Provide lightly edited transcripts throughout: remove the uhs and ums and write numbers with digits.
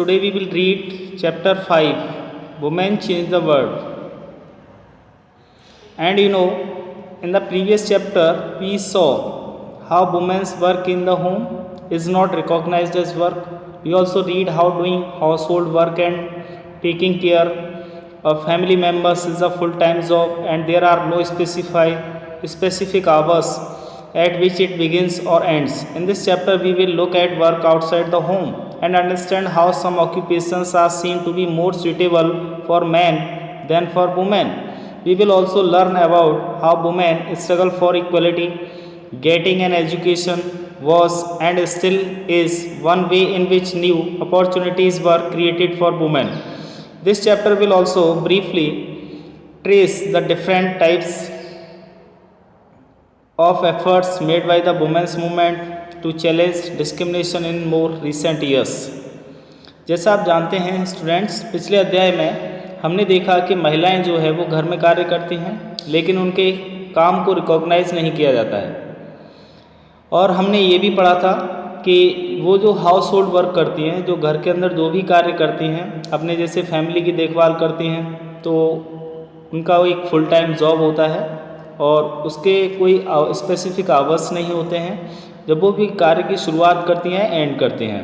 today we will read chapter 5, Women Change the World. And in the previous chapter, we saw how women's work in the home is not recognized as work. We also read how doing household work and taking care of family members is a full-time job, and there are no specific hours at which it begins or ends. In this chapter, we will look at work outside the home and understand how some occupations are seen to be more suitable for men than for women. We will also learn about how women struggle for equality. Getting an education was and still is one way in which new opportunities were created for women. This chapter will also briefly trace the different types of efforts made by the women's movement to challenge discrimination in more recent years. जैसा आप जानते हैं students, पिछले अध्याय में हमने देखा कि महिलाएं जो है वो घर में कार्य करती हैं, लेकिन उनके काम को रिकॉग्नाइज नहीं किया जाता है। और हमने ये भी पढ़ा था कि वो जो हाउस होल्ड वर्क करती हैं, जो घर के अंदर जो भी कार्य करती हैं, अपने जैसे फैमिली की देखभाल करती हैं, तो उनका वो एक फुल टाइम जॉब होता है और उसके कोई स्पेसिफिक आवर्स नहीं होते हैं जब वो भी कार्य की शुरुआत करती हैं एंड करती हैं।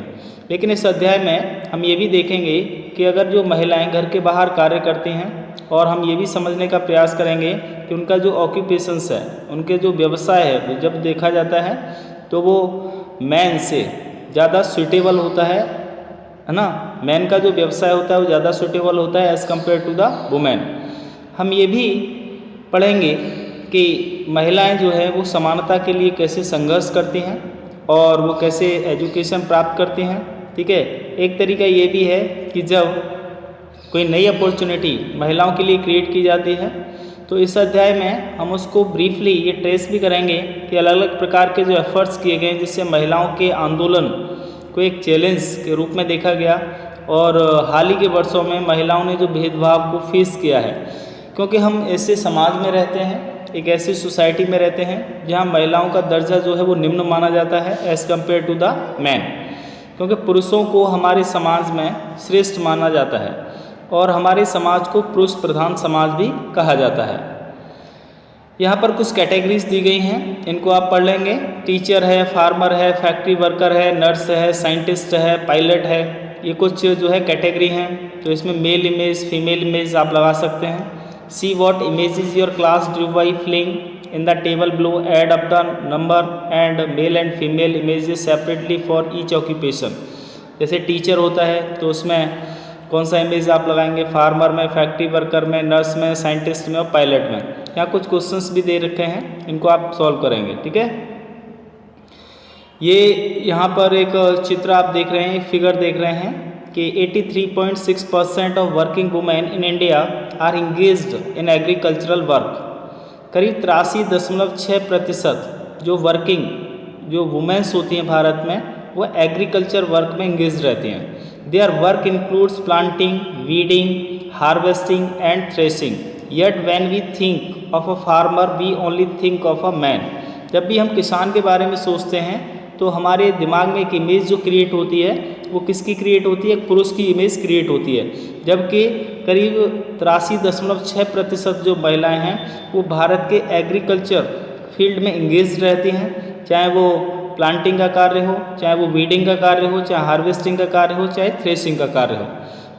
लेकिन इस अध्याय में हम ये भी देखेंगे कि अगर जो महिलाएं घर के बाहर कार्य करती हैं, और हम ये भी समझने का प्रयास करेंगे कि उनका जो ऑक्यूपेशंस है, उनके जो व्यवसाय है, जब देखा जाता है तो वो मैन से ज़्यादा सूटेबल होता है ना। मैन का जो व्यवसाय होता है वो ज़्यादा सूटेबल होता है as compare to the women. हम ये भी पढ़ेंगे कि महिलाएं जो है वो समानता के लिए कैसे संघर्ष करती हैं और वो कैसे एजुकेशन प्राप्त करती हैं। ठीक है, एक तरीका ये भी है कि जब कोई नई अपॉर्चुनिटी महिलाओं के लिए क्रिएट की जाती है, तो इस अध्याय में हम उसको ब्रीफली ये ट्रेस भी करेंगे कि अलग अलग प्रकार के जो एफर्ट्स किए गए जिससे महिलाओं के आंदोलन को एक चैलेंज के रूप में देखा गया, और हाल ही के वर्षों में महिलाओं ने जो भेदभाव को फेस किया है, क्योंकि हम ऐसे समाज में रहते हैं, एक ऐसी सोसाइटी में रहते हैं जहां महिलाओं का दर्जा जो है वो निम्न माना जाता है as compare to the man, क्योंकि पुरुषों को हमारे समाज में श्रेष्ठ माना जाता है और हमारे समाज को पुरुष प्रधान समाज भी कहा जाता है। यहाँ पर कुछ कैटेगरीज दी गई हैं, इनको आप पढ़ लेंगे। टीचर है, फार्मर है, फैक्ट्री वर्कर है, नर्स है, साइंटिस्ट है, पायलट है, ये कुछ जो है कैटेगरी हैं। तो इसमें मेल इमेज, फीमेल इमेज आप लगा सकते हैं। See what images your class drew by filling in the table below. Add up the number and male and female images separately for each occupation. जैसे टीचर होता है तो उसमें कौन सा इमेज आप लगाएंगे, फार्मर में, फैक्ट्री वर्कर में, नर्स में, साइंटिस्ट में और पायलट में। यहाँ कुछ क्वेश्चंस भी दे रखे हैं, इनको आप सॉल्व करेंगे। ठीक है, ये यहाँ पर एक चित्र आप देख रहे हैं, एक फिगर देख रहे हैं कि 83.6% of working women in India are engaged in agricultural work. करीब 83.6% जो वुमेन्स होती हैं भारत में, वो एग्रीकल्चर वर्क में इंगेज रहती हैं। Their work includes planting, weeding, harvesting and threshing. Yet when we think of a farmer we only think of a man. जब भी हम किसान के बारे में सोचते हैं तो हमारे दिमाग में एक इमेज जो क्रिएट होती है वो किसकी क्रिएट होती है, एक पुरुष की इमेज क्रिएट होती है। जबकि करीब 83.6% जो महिलाएं हैं वो भारत के एग्रीकल्चर फील्ड में इंगेज रहती हैं, चाहे वो प्लांटिंग का कार्य हो, चाहे वो वीडिंग का कार्य हो, चाहे हार्वेस्टिंग का कार्य हो, चाहे थ्रेशिंग का कार्य हो।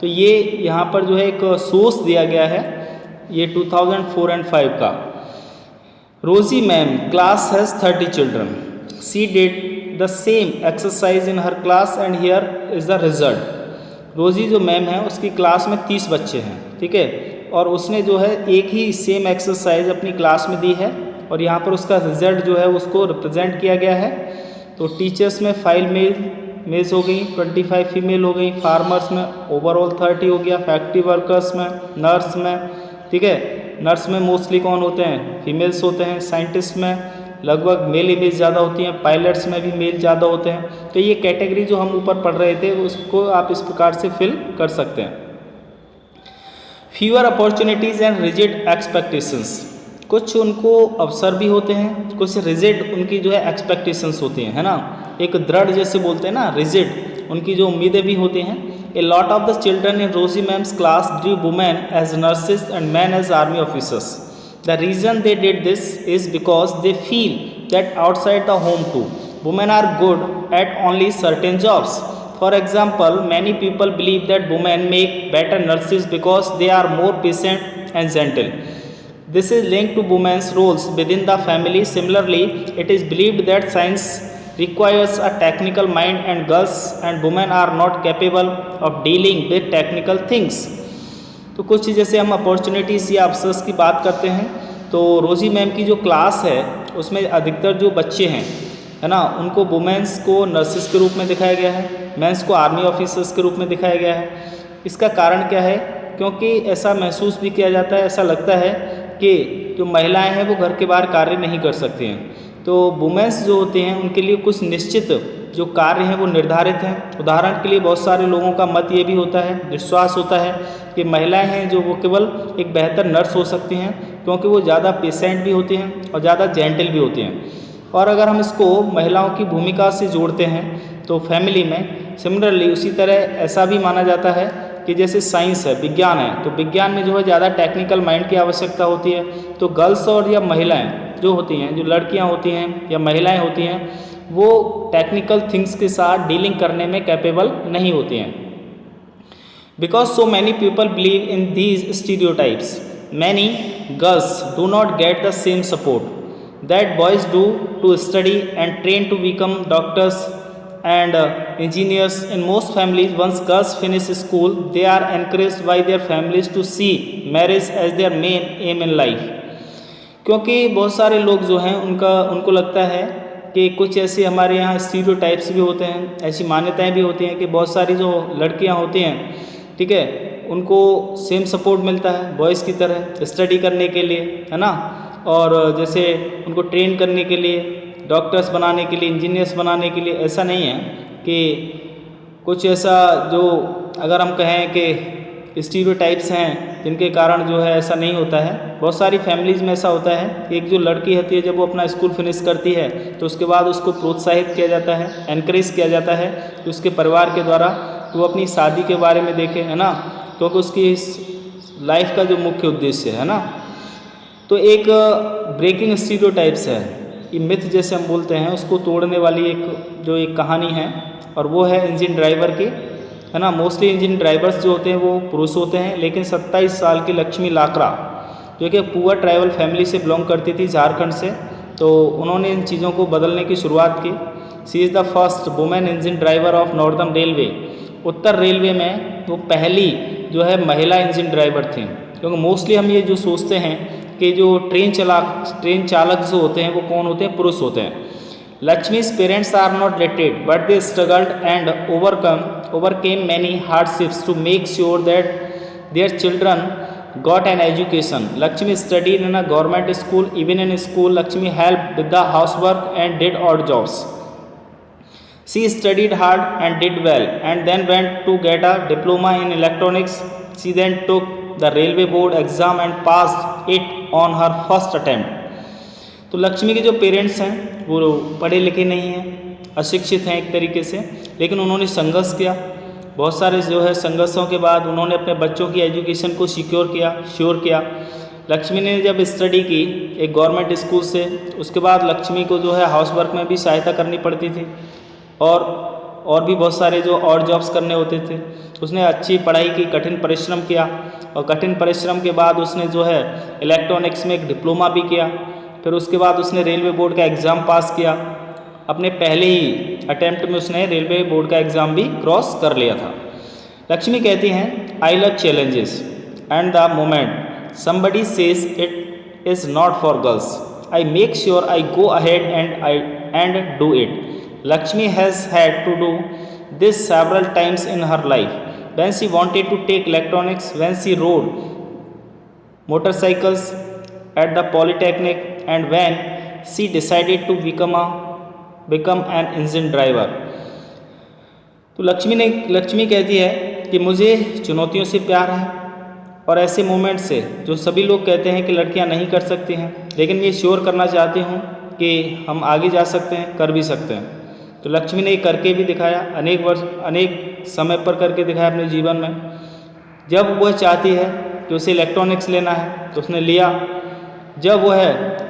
तो ये यहाँ पर जो है एक सोर्स दिया गया है, ये 2004 and 5 का। रोजी ma'am class has 30 children. She did the same exercise in her class and here is the result. रोजी जो मैम है उसकी क्लास में 30 बच्चे हैं, ठीक है, और उसने जो है एक ही सेम एक्सरसाइज अपनी क्लास में दी है और यहाँ पर उसका रिजल्ट जो है उसको रिप्रेजेंट किया गया है। तो टीचर्स में 5 मेल्स हो गई, 25 फीमेल हो गई, फार्मर्स में ओवरऑल 30 हो गया, फैक्ट्री वर्कर्स में, नर्स में, ठीक है, नर्स में मोस्टली कौन होते हैं, फीमेल्स होते हैं, साइंटिस्ट में लगभग मेल इमेज ज़्यादा होती हैं, पायलट्स में भी मेल ज़्यादा होते हैं। तो ये कैटेगरी जो हम ऊपर पढ़ रहे थे उसको आप इस प्रकार से फिल कर सकते हैं। Fewer opportunities and rigid expectations. कुछ उनको अवसर भी होते हैं, कुछ रिजिड उनकी जो है एक्सपेक्टेशंस होती हैं, है ना। एक दृढ़ जैसे बोलते हैं ना, रिजिड उनकी जो उम्मीदें भी होती हैं, a lot of the children in Rosie ma'am's class drew women as nurses and men as army officers. The reason they did this is because they feel that outside the home too, women are good at only certain jobs. For example, many people believe that women make better nurses because they are more patient and gentle. This is linked to women's roles within the family. Similarly, it is believed that science requires a technical mind and girls and women are not capable of dealing with technical things. तो कुछ जैसे हम opportunities या अवसर्स की बात करते हैं, तो रोजी मैम की जो क्लास है उसमें अधिकतर जो बच्चे हैं है ना, उनको वुमेंस को नर्सेस के रूप में दिखाया गया है, मेंस को आर्मी ऑफिसर्स के रूप में दिखाया गया है। इसका कारण क्या है? क्योंकि ऐसा महसूस भी किया जाता है, ऐसा लगता है कि जो महिलाएं हैं वो घर के बाहर कार्य नहीं कर सकती हैं, तो वुमेंस जो होते हैं उनके लिए कुछ निश्चित जो कार्य हैं वो निर्धारित हैं। उदाहरण के लिए बहुत सारे लोगों का मत ये भी होता है, विश्वास होता है कि महिलाएं हैं जो वो केवल एक बेहतर नर्स हो सकती हैं क्योंकि वो ज़्यादा पेशेंट भी होती हैं और ज़्यादा जेंटल भी होती हैं। और अगर हम इसको महिलाओं की भूमिका से जोड़ते हैं तो फैमिली में सिमिलरली उसी तरह ऐसा भी माना जाता है कि जैसे साइंस है, विज्ञान है, तो विज्ञान में जो है ज़्यादा टेक्निकल माइंड की आवश्यकता होती है, तो गर्ल्स और या महिलाएं जो होती हैं, जो लड़कियां होती हैं या महिलाएं होती हैं, वो टेक्निकल थिंग्स के साथ डीलिंग करने में कैपेबल नहीं होती हैं। Because so many people believe in these stereotypes, many girls do not get the same support that boys do to study and train to become doctors and engineers. In most families, once girls finish school, they are encouraged by their families to see marriage as their main aim in life. क्योंकि बहुत सारे लोग जो हैं उनको लगता है कि कुछ ऐसे हमारे यहाँ स्टीरियोटाइप्स भी होते हैं, ऐसी मान्यताएं भी होती हैं कि बहुत सारी जो लड़कियाँ होती हैं, ठीक है, उनको सेम सपोर्ट मिलता है बॉयज़ की तरह स्टडी करने के लिए, है ना, और जैसे उनको ट्रेन करने के लिए, डॉक्टर्स बनाने के लिए, इंजीनियर्स बनाने के लिए। ऐसा नहीं है कि कुछ ऐसा जो अगर हम कहें कि स्टीरियोटाइप्स हैं जिनके कारण जो है ऐसा नहीं होता है। बहुत सारी फैमिलीज़ में ऐसा होता है कि एक जो लड़की होती है जब वो अपना स्कूल फिनिश करती है तो उसके बाद उसको प्रोत्साहित किया जाता है, एनकरेज किया जाता है कि उसके परिवार के द्वारा वो अपनी शादी के बारे में देखे, है ना, क्योंकि उसकी इस लाइफ का जो मुख्य उद्देश्य है ना। तो एक ब्रेकिंग स्टीरियोटाइप्स है, ये मिथ जैसे हम बोलते हैं, उसको तोड़ने वाली एक कहानी है और वो है इंजन ड्राइवर की, है ना। मोस्टली इंजन ड्राइवर्स जो होते हैं वो पुरुष होते हैं, लेकिन 27 साल की लक्ष्मी लाकड़ा जो कि पुअर ट्राइबल फैमिली से बिलोंग करती थी, झारखंड से, तो उन्होंने इन चीज़ों को बदलने की शुरुआत की। She is the first women engine driver of northern railway. उत्तर रेलवे में वो पहली जो है महिला इंजन ड्राइवर थी, क्योंकि मोस्टली हम ये जो सोचते हैं कि जो ट्रेन चालक जो होते हैं वो कौन होते हैं? पुरुष होते हैं। Lakshmi's parents are not literate but they struggled and overcame many hardships to make sure that their children got an education. Lakshmi studied in a government school. Even in school, Lakshmi helped with the housework and did odd jobs. She studied hard and did well and then went to get a diploma in electronics. She then took the railway board exam and passed it on her first attempt. तो लक्ष्मी के जो parents हैं वो पढ़े लिखे नहीं हैं, अशिक्षित हैं एक तरीके से, लेकिन उन्होंने संघर्ष किया। बहुत सारे जो है संघर्षों के बाद उन्होंने अपने बच्चों की एजुकेशन को श्योर किया। लक्ष्मी ने जब स्टडी की एक गवर्नमेंट स्कूल से, उसके बाद लक्ष्मी को जो है हाउस वर्क में भी सहायता करनी पड़ती थी और भी बहुत सारे जो और जॉब्स करने होते थे। उसने अच्छी पढ़ाई की, कठिन परिश्रम किया और कठिन परिश्रम के बाद उसने जो है इलेक्ट्रॉनिक्स में एक डिप्लोमा भी किया। फिर उसके बाद उसने रेलवे बोर्ड का एग्ज़ाम पास किया। अपने पहले ही अटैम्प्ट में उसने रेलवे बोर्ड का एग्ज़ाम भी क्रॉस कर लिया था। लक्ष्मी कहती हैं, I love challenges and the moment somebody says it is not for girls I make sure I go ahead and do it. Lakshmi has had to do this several times in her life. When she wanted to take electronics, when she rode motorcycles at the polytechnic, and when she decided to become an engine driver. तो लक्ष्मी कहती है कि मुझे चुनौतियों से प्यार है और ऐसे मोमेंट से जो सभी लोग कहते हैं कि लड़कियां नहीं कर सकती हैं, लेकिन मैं श्योर करना चाहती हूँ कि हम आगे जा सकते हैं, कर भी सकते हैं। तो लक्ष्मी ने करके भी दिखाया, अनेक समय पर करके दिखाया अपने जीवन में। जब वह चाहती है कि उसे इलेक्ट्रॉनिक्स लेना है तो उसने लिया। जब वह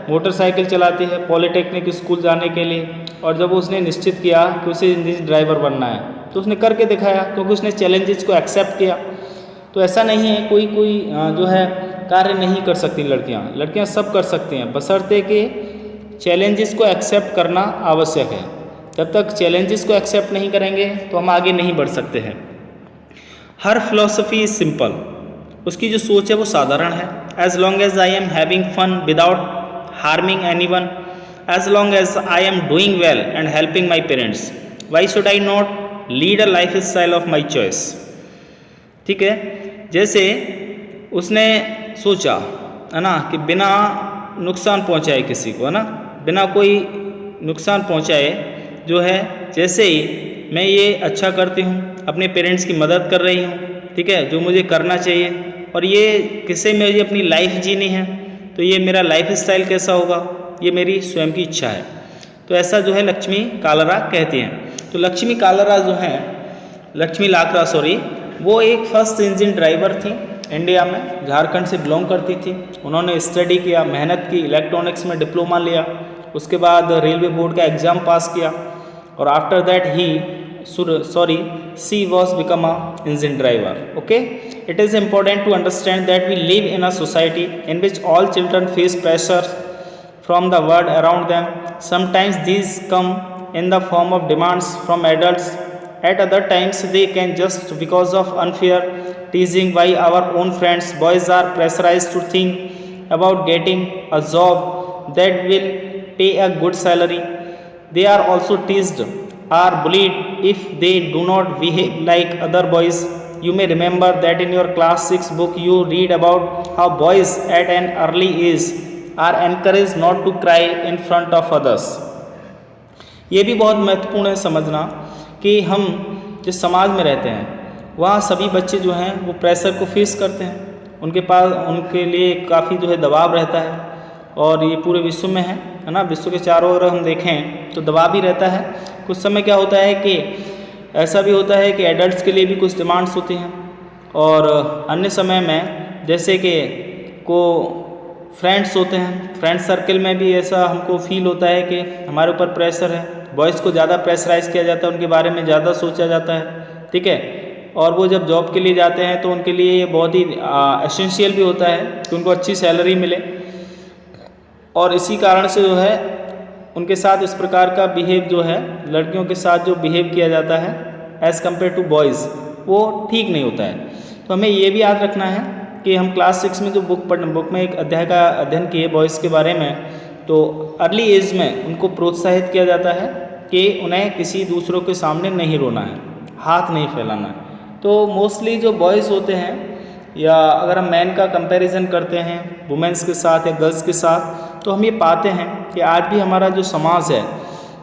मोटरसाइकिल चलाती है पॉलिटेक्निक स्कूल जाने के लिए, और जब उसने निश्चित किया कि उसे इंजन ड्राइवर बनना है तो उसने करके दिखाया, क्योंकि उसने चैलेंजेस को एक्सेप्ट किया। तो ऐसा नहीं है कोई जो है कार्य नहीं कर सकती लड़कियां सब कर सकती हैं, बशर्ते कि चैलेंजेस को एक्सेप्ट करना आवश्यक है। जब तक चैलेंजेस को एक्सेप्ट नहीं करेंगे तो हम आगे नहीं बढ़ सकते हैं। हर फिलॉसफी इज सिंपल, उसकी जो सोच है वो साधारण है। As long as I am having fun without harming any one, as long as I am doing well and helping my parents, why should I not lead a life style of my choice. ठीक है, जैसे उसने सोचा है ना कि बिना नुकसान पहुंचाए किसी को, है ना, बिना कोई नुकसान पहुंचाए जो है, जैसे ही मैं ये अच्छा करती हूँ, अपने पेरेंट्स की मदद कर रही हूँ, ठीक है, जो मुझे करना चाहिए, और ये किससे मुझे अपनी लाइफ जीनी है, तो ये मेरा लाइफ स्टाइल कैसा होगा, ये मेरी स्वयं की इच्छा है। तो ऐसा जो है लक्ष्मी कालरा कहती हैं। तो लक्ष्मी कालरा जो हैं, लक्ष्मी लाकरा सॉरी, वो एक फर्स्ट इंजन ड्राइवर थी इंडिया में, झारखंड से बिलोंग करती थी। उन्होंने स्टडी किया, मेहनत की, इलेक्ट्रॉनिक्स में डिप्लोमा लिया, उसके बाद रेलवे बोर्ड का एग्ज़ाम पास किया, और after that she was become a engine driver. Okay, it is important to understand that we live in a society in which all children face pressure from the world around them. Sometimes these come in the form of demands from adults. At other times they can just because of unfair teasing by our own friends. Boys are pressurized to think about getting a job that will pay a good salary. They are also teased or bullied if they do not behave like other boys. You may remember that in your class 6 book you read about how boys at an early age are encouraged not to cry in front of others. ये भी बहुत महत्वपूर्ण है समझना कि हम जिस समाज में रहते हैं वहाँ सभी बच्चे जो हैं वो प्रेशर को फेस करते हैं, उनके लिए काफ़ी जो है दबाव रहता है, और ये पूरे विश्व में है ना, विश्व के चारों ओर हम देखें तो दबाव भी रहता है। कुछ समय क्या होता है कि ऐसा भी होता है कि एडल्ट्स के लिए भी कुछ डिमांड्स होती हैं, और अन्य समय में जैसे कि फ्रेंड्स होते हैं, फ्रेंड सर्कल में भी ऐसा हमको फील होता है कि हमारे ऊपर प्रेशर है, बॉयज़ को ज़्यादा प्रेशराइज किया जाता है, उनके बारे में ज़्यादा सोचा जाता है, ठीक है, और वो जब जॉब के लिए जाते हैं तो उनके लिए ये बहुत ही एसेंशियल भी होता है कि उनको अच्छी सैलरी मिले, और इसी कारण से जो है उनके साथ इस प्रकार का बिहेव जो है, लड़कियों के साथ जो बिहेव किया जाता है एज़ कम्पेयर टू बॉयज़, वो ठीक नहीं होता है। तो हमें ये भी याद रखना है कि हम क्लास 6 में जो बुक में एक अध्याय का अध्ययन किए बॉयज़ के बारे में, तो अर्ली एज में उनको प्रोत्साहित किया जाता है कि उन्हें किसी दूसरों के सामने नहीं रोना है, हाथ नहीं फैलाना है। तो मोस्टली जो बॉयज़ होते हैं, या अगर हम मैन का कंपैरिजन करते हैं वुमेंस के साथ या गर्ल्स के साथ, तो हम ये पाते हैं कि आज भी हमारा जो समाज है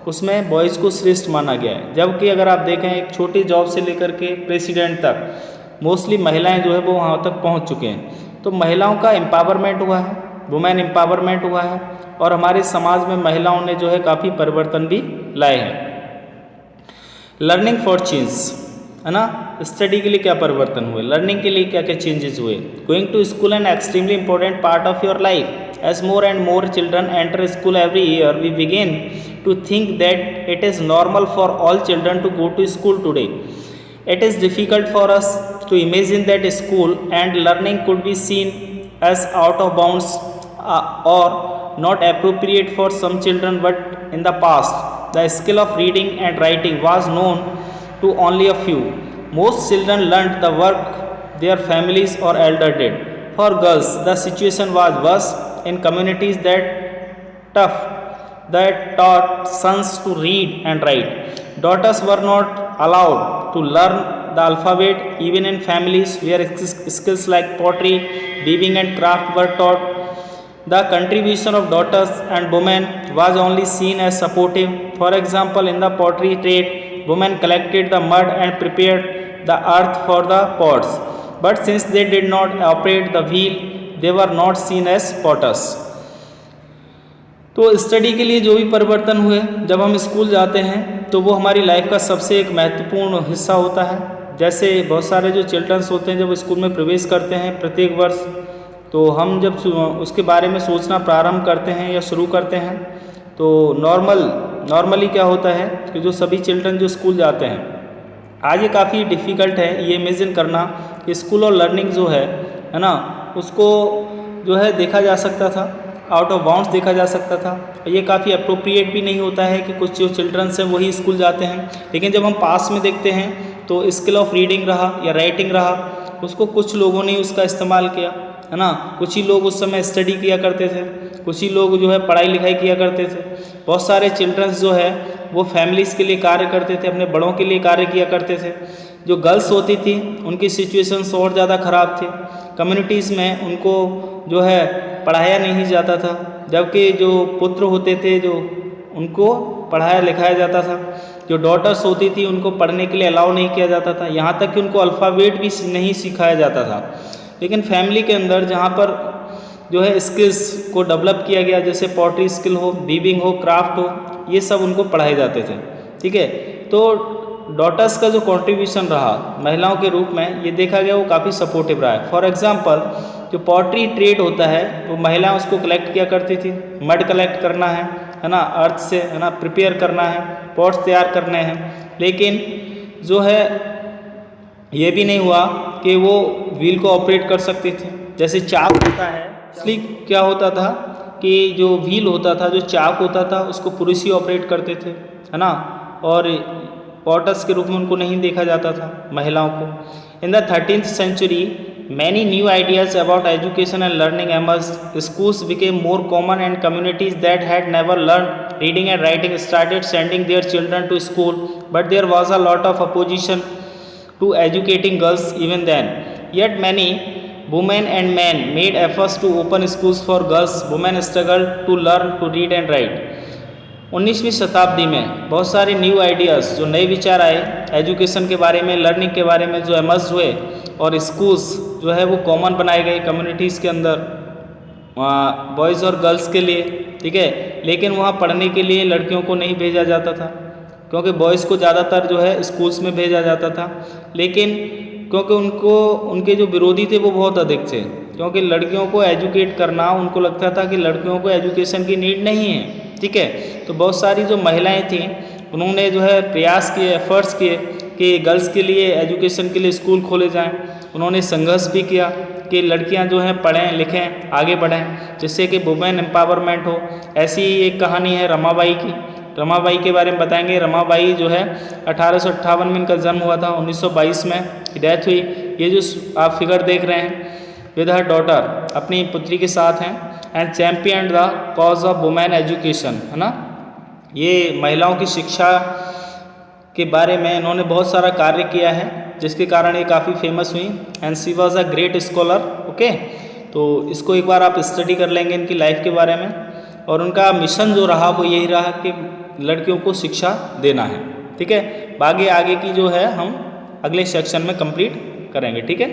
उसमें बॉयज़ को श्रेष्ठ माना गया है, जबकि अगर आप देखें एक छोटी जॉब से लेकर के प्रेसिडेंट तक मोस्टली महिलाएं जो है वो वहाँ तक पहुँच चुके हैं। तो महिलाओं का एम्पावरमेंट हुआ है, वुमेन एम्पावरमेंट हुआ है, और हमारे समाज में महिलाओं ने जो है काफ़ी परिवर्तन भी लाए हैं। लर्निंग फॉर चेंज, है ना, स्टडी के लिए क्या परिवर्तन हुए, लर्निंग के लिए क्या क्या चेंजेस हुए। Going to school an extremely important part of your life. As more and more children enter school every year we begin to think that it is normal for all children to go to school today. It is difficult for us to imagine that school and learning could be seen as out of bounds or not appropriate for some children, but in the past, the skill of reading and writing was known to only a few. Most children learned the work their families or elders did. For girls, the situation was worse in communities that taught sons to read and write. Daughters were not allowed to learn the alphabet even in families where skills like pottery, weaving and craft were taught. The contribution of daughters and women was only seen as supportive. For example, in the pottery trade, women collected the mud and prepared the earth for the pots. But since they did not operate the wheel, they were not seen as potters. तो study के लिए जो भी परिवर्तन हुए जब हम school जाते हैं तो वो हमारी लाइफ का सबसे एक महत्वपूर्ण हिस्सा होता है। जैसे बहुत सारे जो चिल्ड्रंस होते हैं जब स्कूल में प्रवेश करते हैं प्रत्येक वर्ष, तो हम जब उसके बारे में सोचना प्रारंभ करते हैं या शुरू करते हैं तो नॉर्मली क्या होता है कि जो सभी चिल्ड्रन जो स्कूल जाते हैं, आज ये काफ़ी डिफ़िकल्ट है ये इमेजिन करना कि स्कूल और लर्निंग जो है ना, उसको जो है देखा जा सकता था, आउट ऑफ बाउंड्स देखा जा सकता था। ये काफ़ी अप्रोप्रिएट भी नहीं होता है कि कुछ जो चिल्ड्रंस हैं वही स्कूल जाते हैं। लेकिन जब हम पास में देखते हैं तो स्किल ऑफ रीडिंग रहा या राइटिंग रहा, उसको कुछ लोगों ने उसका इस्तेमाल किया, है ना। कुछ ही लोग उस समय स्टडी किया करते थे, कुछ ही लोग जो है पढ़ाई लिखाई किया करते थे। बहुत सारे चिल्ड्रंस जो है वो फैमिलीज़ के लिए कार्य करते थे, अपने बड़ों के लिए कार्य किया करते थे। जो गर्ल्स होती थी उनकी सिचुएशंस और ज़्यादा ख़राब थी, कम्युनिटीज़ में उनको जो है पढ़ाया नहीं जाता था, जबकि जो पुत्र होते थे जो उनको पढ़ाया लिखाया जाता था। जो डॉटर्स होती थी उनको पढ़ने के लिए अलाउ नहीं किया जाता था, यहाँ तक कि उनको अल्फ़ाबेट भी नहीं सिखाया जाता था। लेकिन फैमिली के अंदर जहाँ पर जो है स्किल्स को डेवलप किया गया, जैसे पॉटरी स्किल हो, वीविंग हो, क्राफ्ट हो, ये सब उनको पढ़ाए जाते थे। ठीक है, तो डॉटर्स का जो कंट्रीब्यूशन रहा महिलाओं के रूप में ये देखा गया वो काफ़ी सपोर्टिव रहा है। फॉर एग्जांपल जो पॉटरी ट्रेड होता है वो महिलाएं उसको कलेक्ट किया करती थी। मड कलेक्ट करना है ना, अर्थ से, है ना, प्रिपेयर करना है, पॉट्स तैयार करने हैं। लेकिन जो है ये भी नहीं हुआ कि वो व्हील को ऑपरेट कर सकती थी। जैसे चाक होता है, इसलिए क्या होता था कि जो व्हील होता था, जो चाक होता था, उसको पुरुष ही ऑपरेट करते थे, है ना, और पॉटर्स के रूप में उनको नहीं देखा जाता था महिलाओं को। In the 13th century many new ideas about education and learning emerged. Schools became more common and communities that had never learned reading and writing started sending their children to school, but there was a lot of opposition to educating girls even then. Yet many women and men made efforts to open schools for girls. Women struggled to learn to read and write. 19वीं शताब्दी में बहुत सारे new ideas, जो नए विचार आए education के बारे में, लर्निंग के बारे में, जो एमर्ज हुए और स्कूल्स जो है वो कॉमन बनाए गए कम्युनिटीज़ के अंदर, बॉयज़ और गर्ल्स के लिए। ठीक है, लेकिन वहाँ पढ़ने के लिए लड़कियों को नहीं भेजा जाता था, क्योंकि बॉयज़ को ज़्यादातर जो है स्कूल्स में भेजा जाता था। लेकिन क्योंकि उनके जो विरोधी थे वो बहुत अधिक थे, क्योंकि लड़कियों को एजुकेट करना, उनको लगता था कि लड़कियों को एजुकेशन की नीड नहीं है। ठीक है, तो बहुत सारी जो महिलाएं थीं उन्होंने जो है प्रयास किए, एफर्ट्स किए कि गर्ल्स के लिए एजुकेशन के लिए स्कूल खोले जाएं। उन्होंने संघर्ष भी किया कि लड़कियां जो हैं पढ़ें लिखें आगे बढ़ें, जिससे कि वुमेन एम्पावरमेंट हो। ऐसी ही एक कहानी है रमाबाई की। रमाबाई के बारे में बताएंगे। रमाबाई जो है 1858 में इनका जन्म हुआ था, 1922 में डेथ हुई। ये जो आप फिगर देख रहे हैं विद हर डॉटर, अपनी पुत्री के साथ हैं, and champion the cause of women education, है ना। ये महिलाओं की शिक्षा के बारे में इन्होंने बहुत सारा कार्य किया है, जिसके कारण ये काफ़ी फेमस हुई। And she was a great scholar. Okay, तो इसको एक बार आप स्टडी कर लेंगे इनकी लाइफ के बारे में। और उनका मिशन जो रहा वो यही रहा कि लड़कियों को शिक्षा देना है। ठीक है, बाकी आगे की जो है हम अगले सेक्शन में कंप्लीट करेंगे। ठीक है।